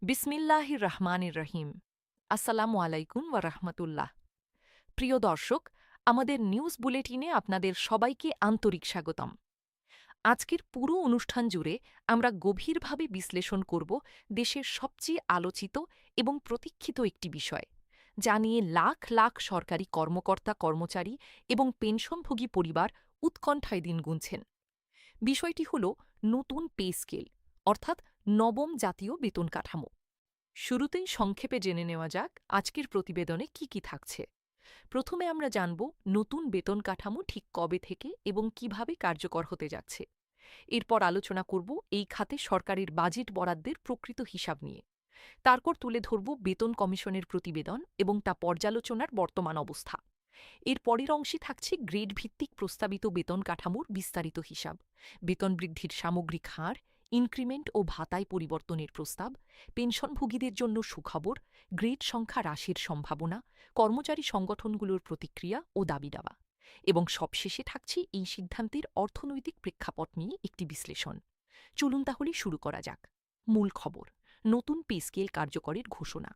বিসমিল্লাহির রহমানির রহিম। আসসালামু আলাইকুম ওয়া রাহমাতুল্লাহ। প্রিয় দর্শক, আমাদের নিউজ বুলেটিনে আপনাদের সবাইকে আন্তরিক স্বাগতম। আজকের পুরো অনুষ্ঠান জুড়ে আমরা গভীরভাবে বিশ্লেষণ করব দেশের সবচেয়ে আলোচিত এবং প্রতীক্ষিত একটি বিষয়, যা নিয়ে লাখ লাখ সরকারি কর্মকর্তা কর্মচারী এবং পেনশনভোগী পরিবার উৎকণ্ঠায় দিন গুনছেন। বিষয়টি হল নতুন পে স্কেল, অর্থাৎ নবম জাতীয় বেতন কাঠামো। শুরুতেই সংক্ষেপে জেনে নেওয়া যাক আজকের প্রতিবেদনে কি কি থাকছে। প্রথমে আমরা জানব নতুন বেতন কাঠামো ঠিক কবে থেকে এবং কিভাবে কার্যকর হতে যাচ্ছে। এরপর আলোচনা করব এই খাতে সরকারের বাজেট বরাদ্দের প্রকৃত হিসাব নিয়ে। তারপর তুলে ধরব বেতন কমিশনের প্রতিবেদন এবং তা পর্যালোচনার বর্তমান অবস্থা। এর পরের অংশে থাকছে গ্রেড ভিত্তিক প্রস্তাবিত বেতন কাঠামোর বিস্তারিত হিসাব, বেতন বৃদ্ধির সামগ্রিক হার, ইনক্রিমেন্ট ও ভাতায় পরিবর্তনের প্রস্তাব, পেনশনভোগীদের জন্য সুখবর, গ্রেড সংখ্যা হ্রাসের সম্ভাবনা, কর্মচারী সংগঠনগুলোর প্রতিক্রিয়া ও দাবি দাওয়া, এবং সবশেষে থাকছে এই সিদ্ধান্তের অর্থনৈতিক প্রেক্ষাপট নিয়ে একটি বিশ্লেষণ। চলুন তাহলে শুরু করা যাক। মূল খবর: নতুন পে স্কেল কার্যকরের ঘোষণা।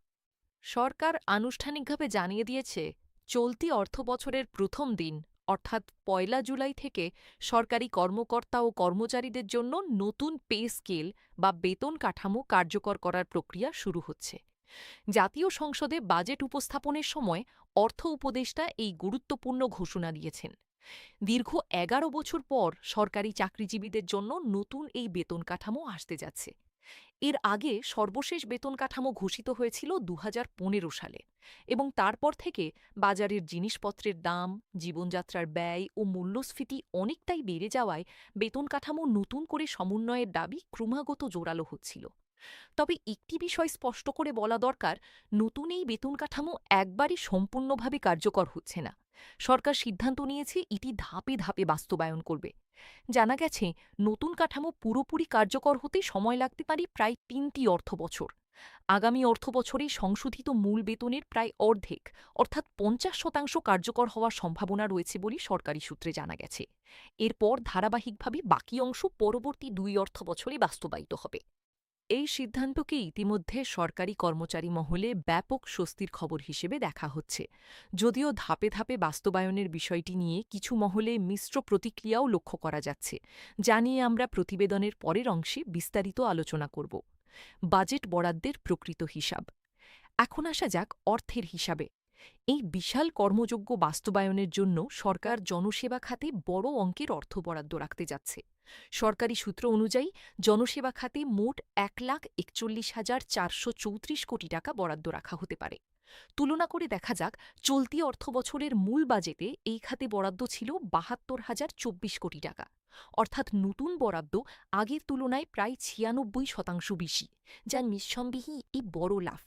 সরকার আনুষ্ঠানিকভাবে জানিয়ে দিয়েছে, চলতি অর্থবছরের প্রথম দিন অর্থাৎ ১ জুলাই থেকে সরকারি কর্মকর্তা ও কর্মচারীদের জন্য নতুন পে স্কেল বা বেতন কাঠামো কার্যকর করার প্রক্রিয়া শুরু হচ্ছে। জাতীয় সংসদে বাজেট উপস্থাপনের সময় অর্থ উপদেষ্টা এই গুরুত্বপূর্ণ ঘোষণা দিয়েছেন। দীর্ঘ ১১ বছর পর সরকারি চাকরিজীবীদের জন্য নতুন এই বেতন কাঠামো আসতে যাচ্ছে। এর আগে সর্বশেষ বেতন কাঠামো ঘোষিত হয়েছিল ২০১৫ সালে, এবং তারপর থেকে বাজারের জিনিসপত্রের দাম, জীবনযাত্রার ব্যয় ও মূল্যস্ফীতি অনেকটাই বেড়ে যাওয়ায় বেতন কাঠামো নতুন করে সমন্বয়ের দাবি ক্রমাগত জোরালো হচ্ছিল। তবে একটি বিষয় স্পষ্ট করে বলা দরকার, নতুন এই বেতন কাঠামো একবারই সম্পূর্ণভাবে কার্যকর হচ্ছে না। সরকার সিদ্ধান্ত নিয়েছে এটি ধাপে ধাপে বাস্তবায়ন করবে। জানা গেছে, নতুন কাঠামো পুরোপুরি কার্যকর হতে সময় লাগতে পারে প্রায় ৩টি অর্থবছর। আগামী অর্থবছরে সংশোধিত মূল বেতনের প্রায় অর্ধেক, অর্থাৎ ৫০% কার্যকর হওয়ার সম্ভাবনা রয়েছে বলে সরকারি সূত্রে জানা গেছে। এরপর ধারাবাহিকভাবে বাকি অংশ পরবর্তী ২ অর্থবছরে বাস্তবায়িত হবে। এই সিদ্ধান্তকে ইতিমধ্যে সরকারি কর্মচারী মহলে ব্যাপক স্বস্তির খবর হিসেবে দেখা হচ্ছে, যদিও ধাপে ধাপে বাস্তবায়নের বিষয়টি নিয়ে কিছু মহলে মিশ্র প্রতিক্রিয়াও লক্ষ্য করা যাচ্ছে, যা নিয়ে আমরা প্রতিবেদনের পরের অংশে বিস্তারিত আলোচনা করব। বাজেট বরাদ্দের প্রকৃত হিসাব। এখন আসা যাক অর্থের হিসাবে। এই বিশাল কর্মযোগ্য বাস্তবায়নের জন্য সরকার জনসেবা খাতে বড় অঙ্কের অর্থ বরাদ্দ রাখতে যাচ্ছে। সরকারি সূত্র অনুযায়ী জনসেবা খাতে মোট ১,৪১,৪৩৪ কোটি টাকা বরাদ্দ রাখা হতে পারে। তুলনা করে দেখা যাক, চলতি অর্থবছরের মূল বাজেটে এই খাতে বরাদ্দ ছিল ৭২,০২৪ কোটি টাকা, অর্থাৎ নতুন বরাদ্দ আগের তুলনায় প্রায় ৯৬% বেশি, যা নিঃসন্দেহেই বড় লাভ।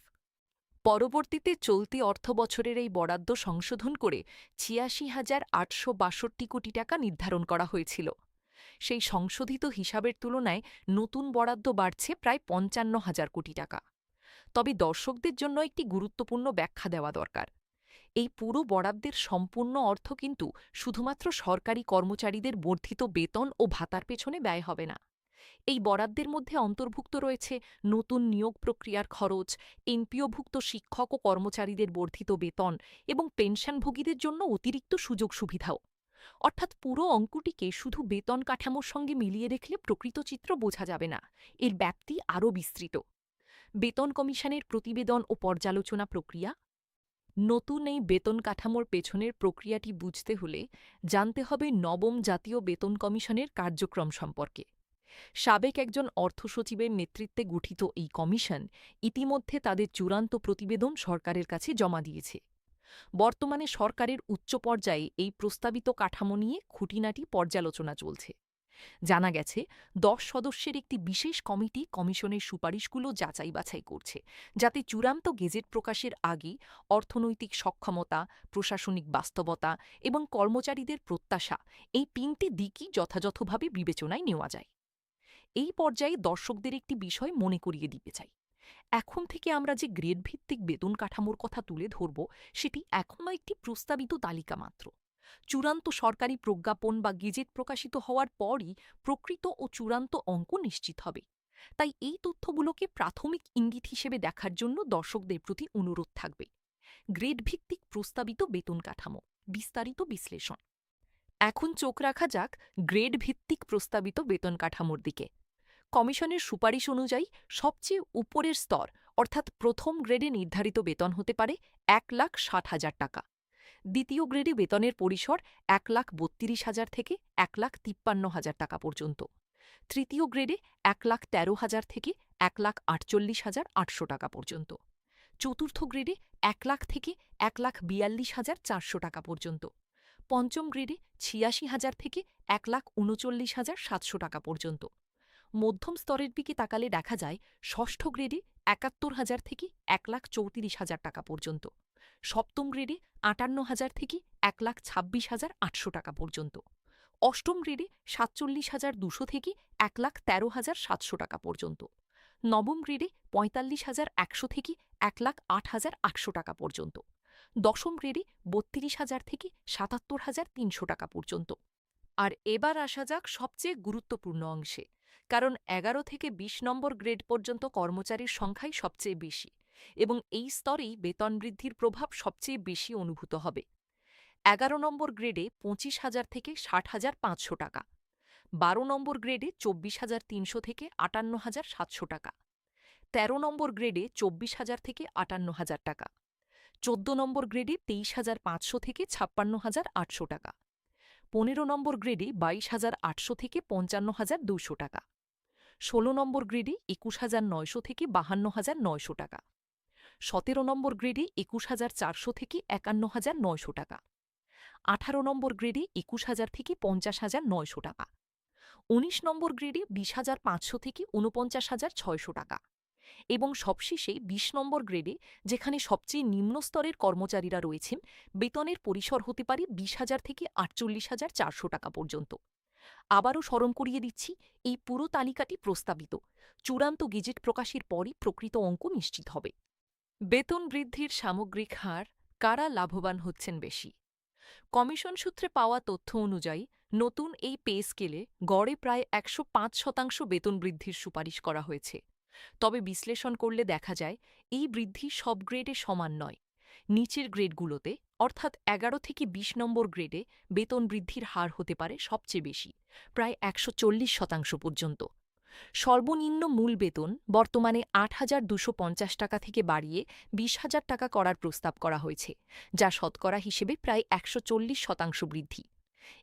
পরবর্তীতে চলতি অর্থবছরের এই বরাদ্দ সংশোধন করে ৮৬,৮৬২ কোটি টাকা নির্ধারণ করা হয়েছিল। সেই সংশোধিত হিসাবের তুলনায় নতুন বরাদ্দ বাড়ছে প্রায় ৫৫,০০০ কোটি টাকা। তবে দর্শকদের জন্য একটি গুরুত্বপূর্ণ ব্যাখ্যা দেওয়া দরকার। এই পুরো বরাদ্দের সম্পূর্ণ অর্থ কিন্তু শুধুমাত্র সরকারি কর্মচারীদের বর্ধিত বেতন ও ভাতার পেছনে ব্যয় হবে না। এই বরাদ্দের মধ্যে অন্তর্ভুক্ত রয়েছে নতুন নিয়োগ প্রক্রিয়ার খরচ, এনপিওভুক্ত শিক্ষক ও কর্মচারীদের বর্ধিত বেতন এবং পেনশনভোগীদের জন্য অতিরিক্ত সুযোগ সুবিধাও। অর্থাৎ পুরো অঙ্কটিকে শুধু বেতন কাঠামোর সঙ্গে মিলিয়ে দেখলে প্রকৃত চিত্র বোঝা যাবে না, এর ব্যাপ্তি আরও বিস্তৃত। বেতন কমিশনের প্রতিবেদন ও পর্যালোচনা প্রক্রিয়া। নতুন এই বেতন কাঠামোর পেছনের প্রক্রিয়াটি বুঝতে হলে জানতে হবে নবম জাতীয় বেতন কমিশনের কার্যক্রম সম্পর্কে। সাবেক একজন অর্থসচিবের নেতৃত্বে গঠিত এই কমিশন ইতিমধ্যে তাদের চূড়ান্ত প্রতিবেদন সরকারের কাছে জমা দিয়েছে। বর্তমানে সরকারের উচ্চ পর্যায়ে এই প্রস্তাবিত কাঠামো নিয়ে খুঁটিনাটি পর্যালোচনা চলছে। জানা গেছে, ১০ সদস্যের একটি বিশেষ কমিটি কমিশনের সুপারিশগুলো যাচাই বাছাই করছে, যাতে চূড়ান্ত গেজেট প্রকাশের আগে অর্থনৈতিক সক্ষমতা, প্রশাসনিক বাস্তবতা এবং কর্মচারীদের প্রত্যাশা, এই ৩টি দিকই যথাযথভাবে বিবেচনায় নেওয়া যায়। এই পর্যায়ে দর্শকদের একটি বিষয় মনে করিয়ে দিতে চাই। এখন থেকে আমরা যে গ্রেড ভিত্তিক বেতন কাঠামোর কথা তুলে ধরব, সেটি এখনও একটি প্রস্তাবিত তালিকা মাত্র। চূড়ান্ত সরকারি প্রজ্ঞাপন বা গেজেট প্রকাশিত হওয়ার পরই প্রকৃত ও চূড়ান্ত অঙ্ক নিশ্চিত হবে। তাই এই তথ্যগুলোকে প্রাথমিক ইঙ্গিত হিসেবে দেখার জন্য দর্শকদের প্রতি অনুরোধ থাকবে। গ্রেড ভিত্তিক প্রস্তাবিত বেতন কাঠামো, বিস্তারিত বিশ্লেষণ। এখন চোখ রাখা যাক গ্রেড ভিত্তিক প্রস্তাবিত বেতন কাঠামোর দিকে। কমিশনের সুপারিশ অনুযায়ী সবচেয়ে উপরের স্তর অর্থাৎ প্রথম গ্রেডে নির্ধারিত বেতন হতে পারে 1,60,000 টাকা। দ্বিতীয় গ্রেডে বেতনের পরিসর 1,32,000 থেকে 1,53,000 টাকা পর্যন্ত। তৃতীয় গ্রেডে 1,13,000 থেকে 1,48,800 টাকা পর্যন্ত। চতুর্থ গ্রেডে 1,00,000 থেকে 1,42,400 টাকা পর্যন্ত। পঞ্চম গ্রেডে 86,000 থেকে 1,39,700 টাকা পর্যন্ত। মধ্যম স্তরের দিকে তাকালে দেখা যায় ষষ্ঠ গ্রেডে 71,000 থেকে 1,34,000 টাকা পর্যন্ত। সপ্তম গ্রেডে 58,000 থেকে 1,26,800 টাকা পর্যন্ত। অষ্টম গ্রেডে 47,200 থেকে 1,13,700 টাকা পর্যন্ত। নবম গ্রেডে 45,100 থেকে 1,08,800 টাকা পর্যন্ত। দশম গ্রেডে 32,000 থেকে 77,300 টাকা পর্যন্ত। আর এবার আসা যাক সবচেয়ে গুরুত্বপূর্ণ অংশে, কারণ 11 থেকে 20 নম্বর গ্রেড পর্যন্ত কর্মচারীর সংখ্যাই সবচেয়ে বেশি এবং এই স্তরেই বেতন বৃদ্ধির প্রভাব সবচেয়ে বেশি অনুভূত হবে। 11 নম্বর গ্রেডে 25,000 থেকে 60,500 টাকা। 12 নম্বর গ্রেডে 24,300 থেকে 58,700 টাকা। 13 নম্বর গ্রেডে 24,000 থেকে 58,000 টাকা। 14 নম্বর গ্রেডে 23,500 থেকে 56,800 টাকা। 15 নম্বর গ্রেডে 22,800 থেকে 55,200 টাকা। 16 নম্বর গ্রেডে 21,900 থেকে 52,900 টাকা। 17 নম্বর গ্রেডে 21,400 থেকে 51,900 টাকা। 18 নম্বর গ্রেডে 21,000 থেকে 50,900 টাকা। 19 নম্বর গ্রেডে 20,500 থেকে 49,600 টাকা। এবং সবশেষে 20 নম্বর গ্রেডে, যেখানে সবচেয়ে নিম্ন স্তরের কর্মচারীরা রয়েছেন, বেতনের পরিসর হতে পারে 20,000 থেকে 48,400 টাকা পর্যন্ত। আবারও স্মরণ করিয়ে দিচ্ছি, এই পুরো তালিকাটি প্রস্তাবিত। চূড়ান্ত গেজেট প্রকাশের পরই প্রকৃত অঙ্ক নিশ্চিত হবে। বেতন বৃদ্ধির সামগ্রিক হার, কারা লাভবান হচ্ছেন বেশি? কমিশন সূত্রে পাওয়া তথ্য অনুযায়ী নতুন এই পে স্কেলে গড়ে প্রায় 105% বেতন বৃদ্ধির সুপারিশ করা হয়েছে। তবে বিশ্লেষণ করলে দেখা যায় এই বৃদ্ধি সব গ্রেডে সমান নয়। নিচের গ্রেডগুলোতে অর্থাৎ 11 থেকে 20 নম্বর গ্রেডে বেতন বৃদ্ধির হার হতে পারে সবচেয়ে বেশি, প্রায় 140% পর্যন্ত। সর্বনিম্ন মূল বেতন বর্তমানে 8,250 টাকা থেকে বাড়িয়ে 20,000 টাকা করার প্রস্তাব করা হয়েছে, যা শতকরা হিসেবে প্রায় 140% বৃদ্ধি।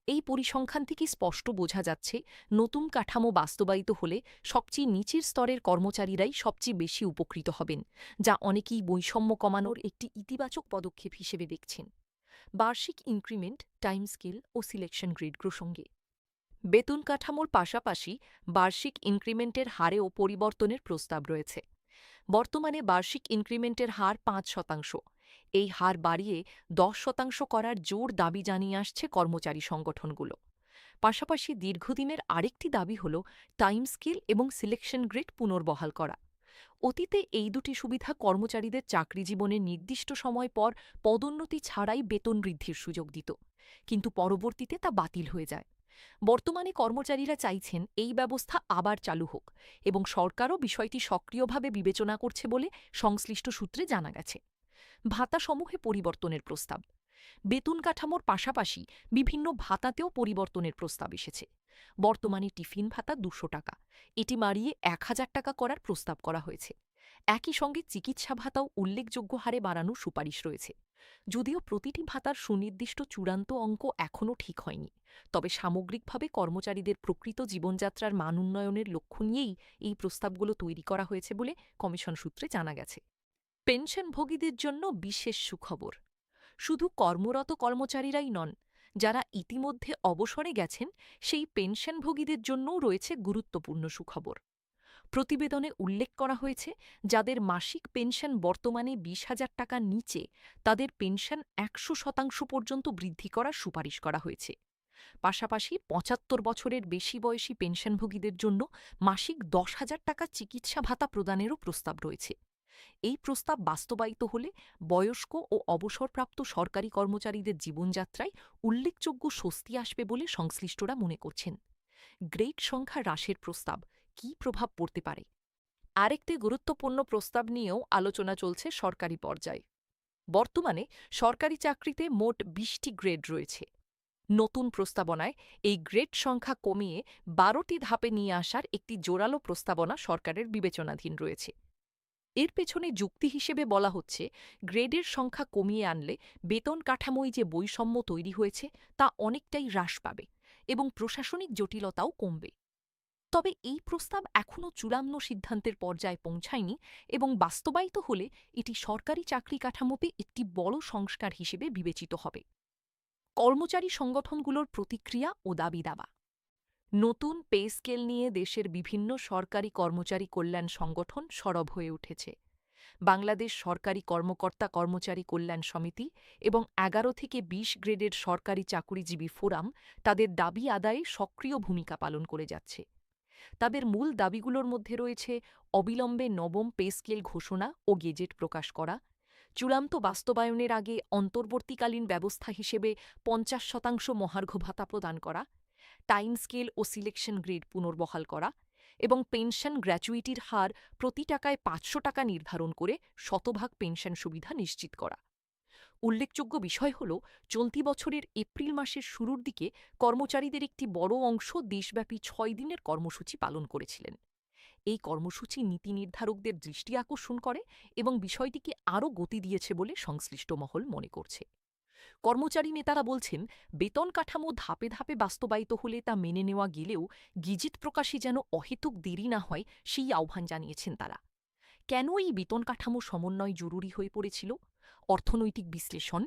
এই পরিসংখ্যান থেকে স্পষ্ট বোঝা যাচ্ছে নতুন কাঠামো বাস্তবায়িত হলে সবচেয়ে নিচের স্তরের কর্মচারীরাই সবচেয়ে বেশি উপকৃত হবেন, যা অনেকেই বৈষম্য কমানোর একটি ইতিবাচক পদক্ষেপ হিসেবে দেখছেন। বার্ষিক ইনক্রিমেন্ট, টাইম স্কেল ও সিলেকশন গ্রেড প্রসঙ্গে বেতন কাঠামোর পাশাপাশি বার্ষিক ইনক্রিমেন্টের হারেও পরিবর্তনের প্রস্তাব রয়েছে। বর্তমানে বার্ষিক ইনক্রিমেন্টের হার 5%। এই হার বাড়িয়ে 10% করার জোর দাবি জানিয়ে আসছে কর্মচারী সংগঠনগুলো। পাশাপাশি দীর্ঘদিনের আরেকটি দাবি হল টাইম স্কেল এবং সিলেকশন গ্রেড পুনর্বহাল করা। অতীতে এই দুটি সুবিধা কর্মচারীদের চাকরি জীবনের নির্দিষ্ট সময় পর পদোন্নতি ছাড়াই বেতন বৃদ্ধির সুযোগ দিত, কিন্তু পরবর্তীতে তা বাতিল হয়ে যায়। বর্তমানে কর্মচারীরা চাইছেন এই ব্যবস্থা আবার চালু হোক এবং সরকারও বিষয়টি সক্রিয়ভাবে বিবেচনা করছে বলে সংশ্লিষ্ট সূত্রে জানা গেছে। ভাতাসমূহে পরিবর্তনের প্রস্তাব। বেতন কাঠামোর পাশাপাশি বিভিন্ন ভাতাতেও পরিবর্তনের প্রস্তাব এসেছে। বর্তমানে টিফিন ভাতা 200 টাকা, এটি বাড়িয়ে 1,000 টাকা করার প্রস্তাব করা হয়েছে। একই সঙ্গে চিকিৎসা ভাতাও উল্লেখযোগ্য হারে বাড়ানোর সুপারিশ রয়েছে। যদিও প্রতিটি ভাতার সুনির্দিষ্ট চূড়ান্ত অঙ্ক এখনও ঠিক হয়নি, তবে সামগ্রিকভাবে কর্মচারীদের প্রকৃত জীবনযাত্রার মান উন্নয়নের লক্ষ্য নিয়েই এই প্রস্তাবগুলো তৈরি করা হয়েছে বলে কমিশন সূত্রে জানা গেছে। পেনশনভোগীদের জন্য বিশেষ সুখবর। শুধু কর্মরত কর্মচারীরাই নন, যারা ইতিমধ্যে অবসরে গেছেন সেই পেনশনভোগীদের জন্যও রয়েছে গুরুত্বপূর্ণ সুখবর। প্রতিবেদনে উল্লেখ করা হয়েছে, যাদের মাসিক পেনশন বর্তমানে 20,000 টাকার নিচে, তাদের পেনশন 100% পর্যন্ত বৃদ্ধি করার সুপারিশ করা হয়েছে। পাশাপাশি 75 বছরের বেশি বয়সী পেনশনভোগীদের জন্য মাসিক 10,000 টাকা চিকিৎসা ভাতা প্রদানেরও প্রস্তাব রয়েছে। এই প্রস্তাব বাস্তবায়িত হলে বয়স্ক ও অবসরপ্রাপ্ত সরকারি কর্মচারীদের জীবনযাত্রায় উল্লেখযোগ্য স্বস্তি আসবে বলে সংশ্লিষ্টরা মনে করছেন। গ্রেড সংখ্যা হ্রাসের প্রস্তাব কী প্রভাব পড়তে পারে আরেকটি গুরুত্বপূর্ণ প্রস্তাব নিয়েও আলোচনা চলছে সরকারি পর্যায়ে। বর্তমানে সরকারি চাকরিতে মোট ২০টি গ্রেড রয়েছে। নতুন প্রস্তাবনায় এই গ্রেড সংখ্যা কমিয়ে ১২টি ধাপে নিয়ে আসার একটি জোরালো প্রস্তাবনা সরকারের বিবেচনাধীন রয়েছে। এর পেছনে যুক্তি হিসেবে বলা হচ্ছে, গ্রেডের সংখ্যা কমিয়ে আনলে বেতন কাঠামোয় যে বৈষম্য তৈরি হয়েছে তা অনেকটাই হ্রাস পাবে এবং প্রশাসনিক জটিলতাও কমবে। তবে এই প্রস্তাব এখনও চূড়ান্ত সিদ্ধান্তের পর্যায়ে পৌঁছায়নি এবং বাস্তবায়িত হলে এটি সরকারি চাকরি কাঠামোতে একটি বড় সংস্কার হিসেবে বিবেচিত হবে। কর্মচারী সংগঠনগুলোর প্রতিক্রিয়া ও দাবি দাবা। নতুন পে স্কেল নিয়ে দেশের বিভিন্ন সরকারি কর্মচারী কল্যাণ সংগঠন সরব হয়ে উঠেছে। বাংলাদেশ সরকারি কর্মকর্তা কর্মচারী কল্যাণ সমিতি এবং ১১ থেকে ২০ গ্রেডের সরকারি চাকুরিজীবী ফোরাম তাদের দাবি আদায়ে সক্রিয় ভূমিকা পালন করে যাচ্ছে। তাদের মূল দাবিগুলোর মধ্যে রয়েছে অবিলম্বে নবম পে স্কেল ঘোষণা ও গেজেট প্রকাশ করা, চূড়ান্ত বাস্তবায়নের আগে অন্তর্বর্তীকালীন ব্যবস্থা হিসেবে ৫০% মহার্ঘ ভাতা প্রদান করা, টাইম স্কেল ও সিলেকশন গ্রেড পুনর্বহাল করা এবং পেনশন গ্র্যাচুইটির হার প্রতি টাকায় ৫০০ টাকা নির্ধারণ করে শতভাগ পেনশন সুবিধা নিশ্চিত করা। উল্লেখযোগ্য বিষয় হল, চলতি বছরের এপ্রিল মাসের শুরুর দিকে কর্মচারীদের একটি বড় অংশ দেশব্যাপী ৬ দিনের কর্মসূচি পালন করেছিলেন। এই কর্মসূচি নীতি নির্ধারকদের দৃষ্টি আকর্ষণ করে এবং বিষয়টিকে আরও গতি দিয়েছে বলে সংশ্লিষ্ট মহল মনে করছে। কর্মচারী নেতারা বলছেন, বেতন কাঠামো ধাপে ধাপে বাস্তবায়িত হলে তা মেনে নেওয়া গেলেও গেজেট প্রকাশে যেন অহেতুক দেরি না হয় সেই আহ্বান জানিয়েছেন তারা। কেন এই বেতন কাঠামো সমন্বয় জরুরি হয়ে পড়েছিল? অর্থনৈতিক বিশ্লেষণ।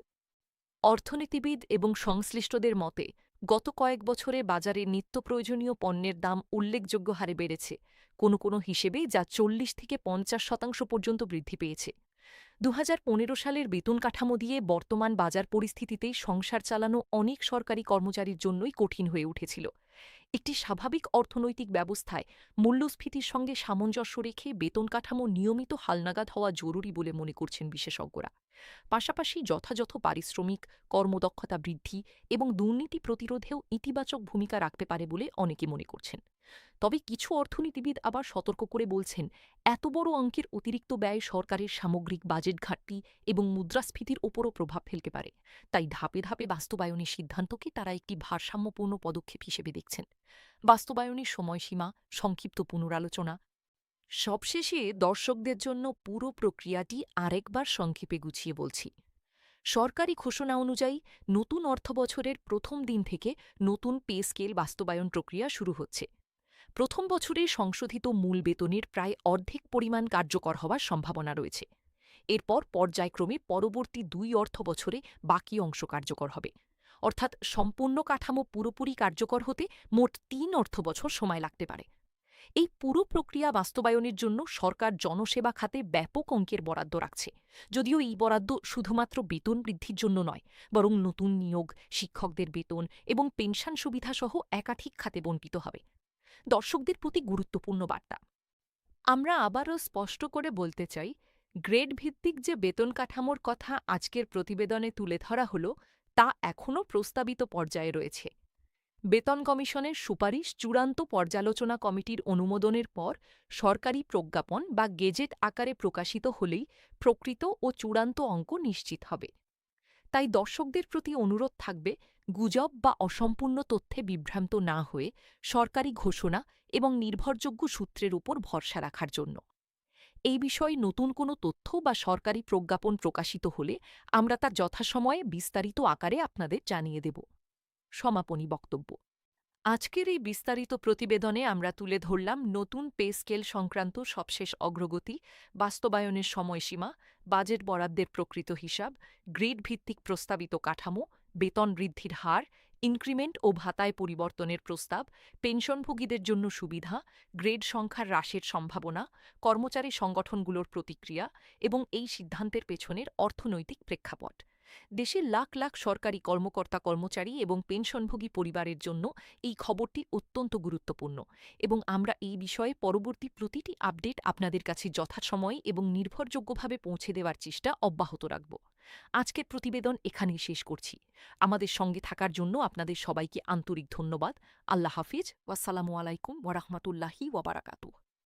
অর্থনীতিবিদ এবং সংশ্লিষ্টদের মতে, গত কয়েক বছরে বাজারে নিত্য প্রয়োজনীয় পণ্যের দাম উল্লেখযোগ্য হারে বেড়েছে, কোনো কোনো হিসেবে যা ৪০ থেকে ৫০% পর্যন্ত বৃদ্ধি পেয়েছে। ২০১৫ সালের বেতন কাঠামো দিয়ে বর্তমান বাজার পরিস্থিতিতে সংসার চালানো অনেক সরকারি কর্মচারীর জন্যই কঠিন হয়ে উঠেছিল। একটি স্বাভাবিক অর্থনৈতিক ব্যবস্থায় মূল্যস্ফীতির সঙ্গে সামঞ্জস্য রেখে বেতন কাঠামো নিয়মিত হালনাগাদ হওয়া জরুরি বলে মনে করছেন বিশেষজ্ঞরা। পাশাপাশি যথাযথ পারিশ্রমিক, কর্মদক্ষতা বৃদ্ধি এবং দুর্নীতি প্রতিরোধেও ইতিবাচক ভূমিকা রাখতে পারে বলে অনেকে মনে করছেন। তবে কিছু অর্থনীতিবিদ আবার সতর্ক করে বলছেন, এত বড় অঙ্কের অতিরিক্ত ব্যয় সরকারের সামগ্রিক বাজেট ঘাটতি এবং মুদ্রাস্ফীতির ওপরও প্রভাব ফেলতে পারে। তাই ধাপে ধাপে বাস্তবায়নের সিদ্ধান্তকে তারা একটি ভারসাম্যপূর্ণ পদক্ষেপ হিসেবে দেখছেন। বাস্তবায়নের সময়সীমা, সংক্ষিপ্ত পুনরালোচনা। সবশেষে দর্শকদের জন্য পুরো প্রক্রিয়াটি আরেকবার সংক্ষেপে গুছিয়ে বলছি। সরকারি ঘোষণা অনুযায়ী নতুন অর্থবছরের প্রথম দিন থেকে নতুন পে স্কেল বাস্তবায়ন প্রক্রিয়া শুরু হচ্ছে। প্রথম বছরে সংশোধিত মূল বেতনের প্রায় অর্ধেক পরিমাণ কার্যকর হওয়ার সম্ভাবনা রয়েছে। এরপর পর্যায়ক্রমে পরবর্তী ২ অর্থবছরে বাকি অংশ কার্যকর হবে। অর্থাৎ সম্পূর্ণ কাঠামো পুরোপুরি কার্যকর হতে মোট ৩ অর্থবছর সময় লাগতে পারে। এই পুরো প্রক্রিয়া বাস্তবায়নের জন্য সরকার জনসেবা খাতে ব্যাপক অঙ্কের বরাদ্দ রাখছে। যদিও এই বরাদ্দ শুধুমাত্র বেতন বৃদ্ধির জন্য নয়, বরং নতুন নিয়োগ, শিক্ষকদের বেতন এবং পেনশন সুবিধাসহ একাধিক খাতে বণ্টিত হবে। দর্শকদের প্রতি গুরুত্বপূর্ণ বার্তা। আমরা আবারও স্পষ্ট করে বলতে চাই, গ্রেড ভিত্তিক যে বেতন কাঠামোর কথা আজকের প্রতিবেদনে তুলে ধরা হল, তা এখনও প্রস্তাবিত পর্যায়ে রয়েছে। বেতন কমিশনের সুপারিশ চূড়ান্ত পর্যালোচনা কমিটির অনুমোদনের পর সরকারি প্রজ্ঞাপন বা গেজেট আকারে প্রকাশিত হলেই প্রকৃত ও চূড়ান্ত অঙ্ক নিশ্চিত হবে। তাই দর্শকদের প্রতি অনুরোধ থাকবে, গুজব বা অসম্পূর্ণ তথ্যে বিভ্রান্ত না হয়ে সরকারি ঘোষণা এবং নির্ভরযোগ্য সূত্রের উপর ভরসা রাখার জন্য। এই বিষয়ে নতুন কোনো তথ্য বা সরকারি প্রজ্ঞাপন প্রকাশিত হলে আমরা তা যথাসময়ে বিস্তারিত আকারে আপনাদের জানিয়ে দেব। সমাপনী বক্তব্য। আজকের এই বিস্তারিত প্রতিবেদনে আমরা তুলে ধরলাম নতুন পে স্কেল সংক্রান্ত সবশেষ অগ্রগতি, বাস্তবায়নের সময়সীমা, বাজেট বরাদ্দের প্রকৃত হিসাব, গ্রেড ভিত্তিক প্রস্তাবিত কাঠামো, বেতন বৃদ্ধির হার, ইনক্রিমেন্ট ও ভাতায় পরিবর্তনের প্রস্তাব, পেনশনভোগীদের জন্য সুবিধা, গ্রেড সংখ্যার হ্রাসের সম্ভাবনা, কর্মচারী সংগঠনগুলোর প্রতিক্রিয়া এবং এই সিদ্ধান্তের পেছনের অর্থনৈতিক প্রেক্ষাপট। দেশের লাখ লাখ সরকারি কর্মকর্তা কর্মচারী এবং পেনশনভোগী পরিবারের জন্য এই খবরটি অত্যন্ত গুরুত্বপূর্ণ এবং আমরা এই বিষয়ে পরবর্তী প্রতিটি আপডেট আপনাদের কাছে যথাসময়ে এবং নির্ভরযোগ্যভাবে পৌঁছে দেওয়ার চেষ্টা অব্যাহত রাখব। আজকের প্রতিবেদন এখানেই শেষ করছি। আমাদের সঙ্গে থাকার জন্য আপনাদের সবাইকে আন্তরিক ধন্যবাদ। আল্লাহ হাফিজ। ওয়াসসালামু আলাইকুম ওয়া রাহমাতুল্লাহি ওয়া বারাকাতুহু।